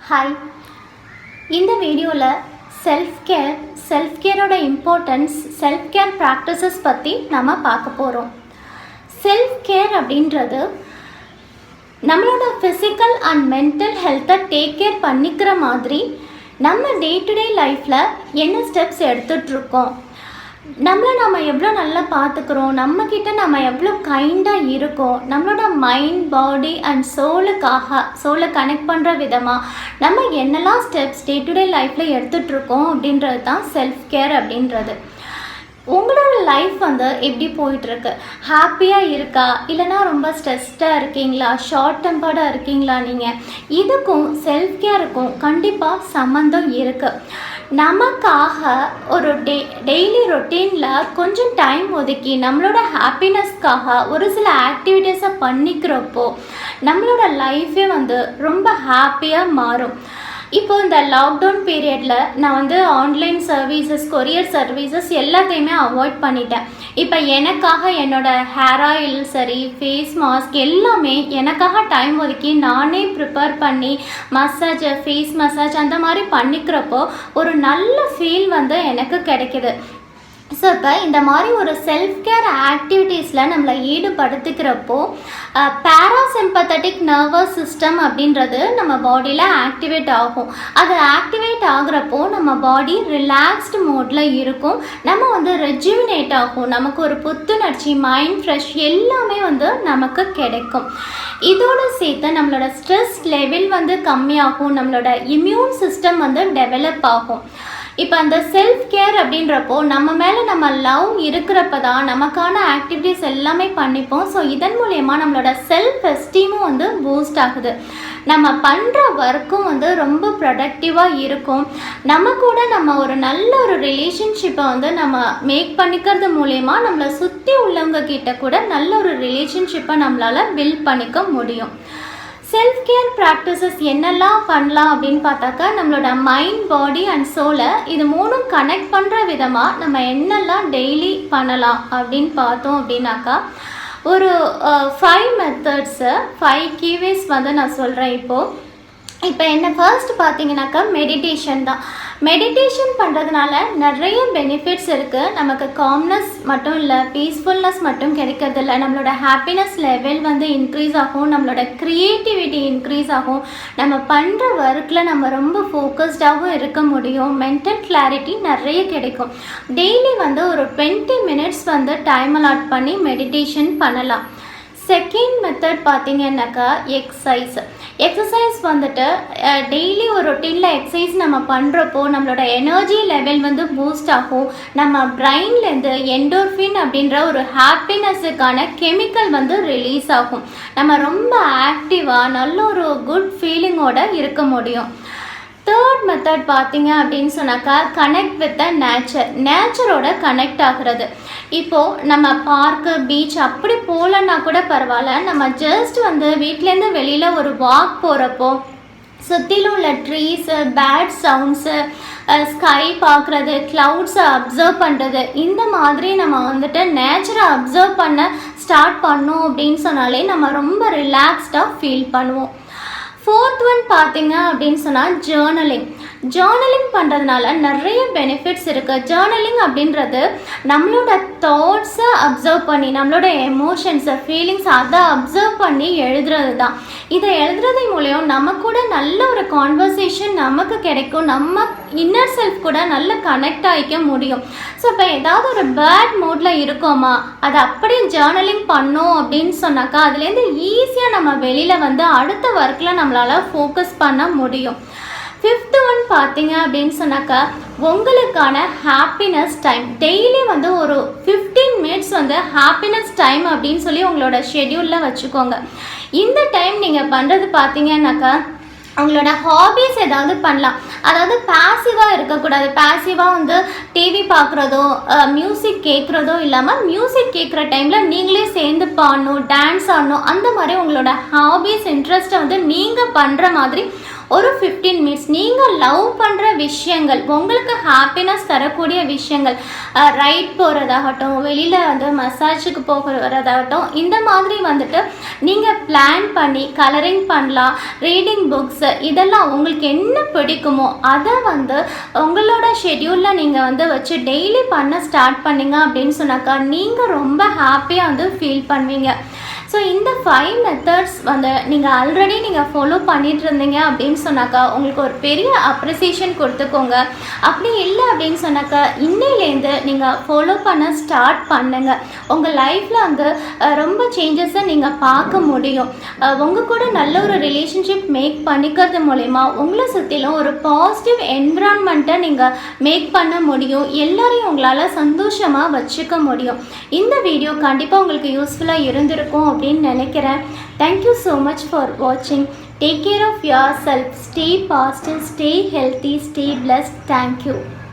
Hi, இந்த வீடியோவில் self கேரோட இம்பார்ட்டன்ஸ், செல்ஃப் கேர் ப்ராக்டிசஸ் பற்றி நம்ம பார்க்க போகிறோம். செல்ஃப் கேர் அப்படின்றது நம்மளோட ஃபிசிக்கல் அண்ட் மென்டல் ஹெல்த்தை டேக் கேர் பண்ணிக்கிற மாதிரி நம்ம டே டு டே லைஃப்பில் என்ன ஸ்டெப்ஸ் எடுத்துகிட்ருக்கோம், நம்ம எவ்வளோ நல்லா பார்த்துக்கிறோம், நம்மக்கிட்ட நம்ம எவ்வளோ கைண்டாக இருக்கோம், நம்மளோட மைண்ட், பாடி அண்ட் சோலை கனெக்ட் பண்ணுற விதமாக நம்ம என்னெல்லாம் ஸ்டெப்ஸ் டே டு டே லைஃப்பில் எடுத்துகிட்ருக்கோம் அப்படின்றது தான் செல்ஃப் கேர் அப்படின்றது. உங்களோட லைஃப் எப்படி போயிட்டுருக்கு? ஹாப்பியாக இருக்கா, இல்லைனா ரொம்ப ஸ்ட்ரெஸ்டாக இருக்கீங்களா, ஷார்ட் டெம்பர்டாக இருக்கீங்களா? நீங்கள் இதுக்கும் செல்ஃப் கேருக்கும் கண்டிப்பாக சம்மந்தம் இருக்குது. நமக்காக ஒரு டெய்லி ரொட்டீனில் கொஞ்சம் டைம் ஒதுக்கி நம்மளோட ஹாப்பினஸ்க்காக ஒரு சில ஆக்டிவிட்டீஸை பண்ணிக்கிறப்போ நம்மளோட லைஃபே ரொம்ப ஹாப்பியாக மாறும். இப்போ இந்த லாக்டவுன் பீரியடில் நான் ஆன்லைன் சர்வீசஸ், கொரியர் சர்வீசஸ் எல்லாத்தையுமே அவாய்ட் பண்ணிட்டேன். இப்போ எனக்காக என்னோடய ஹேர் ஆயில் சரி, ஃபேஸ் மாஸ்க் எல்லாமே எனக்காக டைம் ஒதுக்கி நானே ப்ரிப்பேர் பண்ணி மசாஜ், ஃபேஸ் மசாஜ் அந்த மாதிரி பண்ணிக்கிறப்போ ஒரு நல்ல ஃபீல் எனக்கு கிடைக்கிது. ஸோ இப்போ இந்த மாதிரி ஒரு செல்ஃப் கேர் ஆக்டிவிட்டீஸில் நம்மளை ஈடுபடுத்திக்கிறப்போ பேராசிம்பத்தட்டிக் நர்வஸ் சிஸ்டம் அப்படின்றது நம்ம பாடியில் ஆக்டிவேட் ஆகும். அது ஆக்டிவேட் ஆகுறப்போ நம்ம பாடி ரிலாக்ஸ்டு மோடில் இருக்கும். நம்ம ரெஜுவினேட் ஆகும். நமக்கு ஒரு புத்துணர்ச்சி, மைண்ட் ஃப்ரெஷ் எல்லாமே நமக்கு கிடைக்கும். இதோடு சேர்த்து நம்மளோட ஸ்ட்ரெஸ் லெவல் கம்மியாகும். நம்மளோட இம்யூன் சிஸ்டம் டெவலப் ஆகும். இப்போ அந்த செல்ஃப் கேர் அப்படின்றப்போ நம்ம மேலே நம்ம லவ் இருக்கிறப்ப தான் நமக்கான ஆக்டிவிட்டீஸ் எல்லாமே பண்ணிப்போம். ஸோ இதன் மூலயமா நம்மளோட செல்ஃப் எஸ்டீமும் பூஸ்ட் ஆகுது. நம்ம பண்ணுற ஒர்க்கும் ரொம்ப ப்ரொடக்டிவாக இருக்கும். நம்ம கூட நம்ம ஒரு நல்ல ஒரு ரிலேஷன்ஷிப்பை நம்ம மேக் பண்ணிக்கிறது மூலயமா நம்மளை சுற்றி உள்ளவங்க கிட்ட கூட நல்ல ஒரு ரிலேஷன்ஷிப்பை நம்மளால் பில்ட் பண்ணிக்க முடியும். செல்ஃப் கேர் ப்ராக்டிசஸ் என்னெல்லாம் பண்ணலாம் அப்படின்னு பார்த்தாக்கா, நம்மளோட மைண்ட், பாடி அண்ட் சோலை இது மூணும் கனெக்ட் பண்ணுற விதமாக நம்ம என்னெல்லாம் டெய்லி பண்ணலாம் அப்படின்னு பார்த்தோம் அப்படின்னாக்கா, ஒரு 5 மெத்தட்ஸு, 5 கீவேஸ் நான் சொல்கிறேன். இப்போ என்ன ஃபர்ஸ்ட் பார்த்தீங்கன்னாக்கா மெடிடேஷன் தான். மெடிடேஷன் பண்ணுறதுனால நிறைய பெனிஃபிட்ஸ் இருக்குது. நமக்கு காம்னஸ் மட்டும் இல்லை, பீஸ்ஃபுல்னஸ் மட்டும் கிடைக்கிறதில்ல, நம்மளோட ஹாப்பினஸ் லெவல் இன்க்ரீஸ் ஆகும், நம்மளோட க்ரியேட்டிவிட்டி இன்க்ரீஸ் ஆகும், நம்ம பண்ணுற ஒர்க்கில் நம்ம ரொம்ப ஃபோக்கஸ்டாகவும் இருக்க முடியும், மென்டல் கிளாரிட்டி நிறைய கிடைக்கும். டெய்லி ஒரு 20 மினிட்ஸ் டைம் அலாட் பண்ணி மெடிடேஷன் பண்ணலாம். செகண்ட் மெத்தட் பார்த்தீங்கன்னாக்கா எக்ஸசைஸ் டெய்லி ஒரு ரொட்டீனில் எக்ஸசைஸ் நம்ம பண்ணுறப்போ நம்மளோட எனர்ஜி லெவல் பூஸ்ட் ஆகும். நம்ம பிரெயின்லேருந்து என்டோர்ஃபின் அப்படின்ற ஒரு ஹாப்பினஸுக்கான கெமிக்கல் ரிலீஸ் ஆகும். நம்ம ரொம்ப ஆக்டிவாக நல்ல ஒரு குட் ஃபீலிங்கோடு இருக்க முடியும். தேர்ட் மெத்தட் பார்த்தீங்க அப்படின்னு சொன்னாக்கா, கனெக்ட் வித் த நேச்சரோட கனெக்ட் ஆகிறது. இப்போது நம்ம பார்க்கு, பீச் அப்படி போகலன்னா கூட பரவாயில்ல, நம்ம ஜஸ்ட் வீட்டிலேருந்து வெளியில் ஒரு வாக் போகிறப்போ சுற்றிலும் உள்ள ட்ரீஸு, பேட் சவுண்ட்ஸு, ஸ்கை பார்க்குறது, க்ளவுட்ஸை அப்சர்வ் பண்ணுறது, இந்த மாதிரி நம்ம நேச்சரை அப்சர்வ் பண்ண ஸ்டார்ட் பண்ணோம் அப்படின்னு சொன்னாலே நம்ம ரொம்ப ரிலாக்ஸ்டாக ஃபீல் பண்ணுவோம். ஃபோர்த் ஒன் பார்த்தீங்க அப்படின்னு சொன்னால் ஜேர்னலிங் பண்ணுறதுனால நிறைய பெனிஃபிட்ஸ் இருக்குது. ஜேர்னலிங் அப்படின்றது நம்மளோட தாட்ஸை அப்சர்வ் பண்ணி, நம்மளோட எமோஷன்ஸை, ஃபீலிங்ஸ் அதை அப்சர்வ் பண்ணி எழுதுறது தான். இதை எழுதுறது மூலியம் நம்ம கூட நல்ல ஒரு கான்வர்சேஷன் நமக்கு கிடைக்கும். நம்ம இன்னர் செல்ஃப் கூட நல்ல கனெக்ட் ஆகிக்க முடியும். ஸோ இப்போ ஏதாவது ஒரு பேட் மூடில் இருக்கோமா, அதை அப்படியே ஜேர்னலிங் பண்ணோம் அப்படின்னு சொன்னாக்கா அதுலேருந்து ஈஸியாக நம்ம வெளியில் அடுத்த ஒர்க்கில் நம்மளால் ஃபோக்கஸ் பண்ண முடியும். ஃபிஃப்த்து ஒன் பார்த்தீங்க அப்படின்னு சொன்னாக்கா, உங்களுக்கான ஹாப்பினஸ் டைம் டெய்லி ஒரு 15 மினிட்ஸ் ஹாப்பினஸ் டைம் அப்படின்னு சொல்லி உங்களோட ஷெட்யூலில் வச்சுக்கோங்க. இந்த டைம் நீங்கள் பண்ணுறது பார்த்தீங்கன்னாக்கா, அவங்களோட ஹாபீஸ் ஏதாவது பண்ணலாம். அதாவது பாசிவாக இருக்கக்கூடாது. பாசிவாக டிவி பார்க்குறதோ, மியூசிக் கேட்குறதோ இல்லாமல், மியூசிக் கேட்குற டைமில் நீங்களே சேர்ந்து பாடணும், டான்ஸ் ஆடணும், அந்த மாதிரி உங்களோட ஹாபீஸ், இன்ட்ரெஸ்ட்டை நீங்கள் பண்ணுற மாதிரி ஒரு 15 மினிட்ஸ் நீங்கள் லவ் பண்ணுற விஷயங்கள், உங்களுக்கு ஹாப்பினஸ் தரக்கூடிய விஷயங்கள், ரைட் போகிறதாகட்டும், வெளியில் வந்து மசாஜுக்கு போகிறதாகட்டும், இந்த மாதிரி வந்துட்டு நீங்கள் பிளான் பண்ணி கலரிங் பண்ணலாம். ரீடிங் புக்ஸு, இதெல்லாம் உங்களுக்கு என்ன பிடிக்குமோ அதை வந்து உங்களோட ஷெட்யூலில் நீங்கள் வந்து வச்சு டெய்லி பண்ண ஸ்டார்ட் பண்ணிங்க அப்படின்னு சொன்னாக்கா நீங்கள் ரொம்ப ஹாப்பியாக வந்து ஃபீல் பண்ணுவீங்க. ஸோ இந்த 5 மெத்தட்ஸ் வந்து நீங்கள் ஆல்ரெடி நீங்கள் ஃபாலோ பண்ணிட்டு இருந்தீங்க அப்படின்னு சொன்னாக்கா உங்களுக்கு ஒரு பெரிய அப்ரிசியேஷன் கொடுத்துக்கோங்க. அப்படி இல்லை அப்படின்னு சொன்னாக்கா இன்னையிலேருந்து நீங்கள் ஃபாலோ பண்ண ஸ்டார்ட் பண்ணுங்கள். உங்கள் லைஃப்பில் வந்து ரொம்ப சேஞ்சஸை நீங்கள் பார்க்க முடியும். உங்கள் கூட நல்ல ஒரு ரிலேஷன்ஷிப் மேக் பண்ணிக்கிறது மூலமா உங்களை சுற்றிலும் ஒரு பாசிட்டிவ் என்விரான்மெண்ட்டை நீங்கள் மேக் பண்ண முடியும். எல்லாரையும் உங்களால் சந்தோஷமாக வச்சுக்க முடியும். இந்த வீடியோ கண்டிப்பாக உங்களுக்கு யூஸ்ஃபுல்லாக இருந்திருக்கும் அப்படின்னு நினைக்கிறேன். தேங்க்யூ ஸோ மச் ஃபார் வாட்சிங். Take care of yourself. Stay positive, stay healthy, stay blessed. Thank you.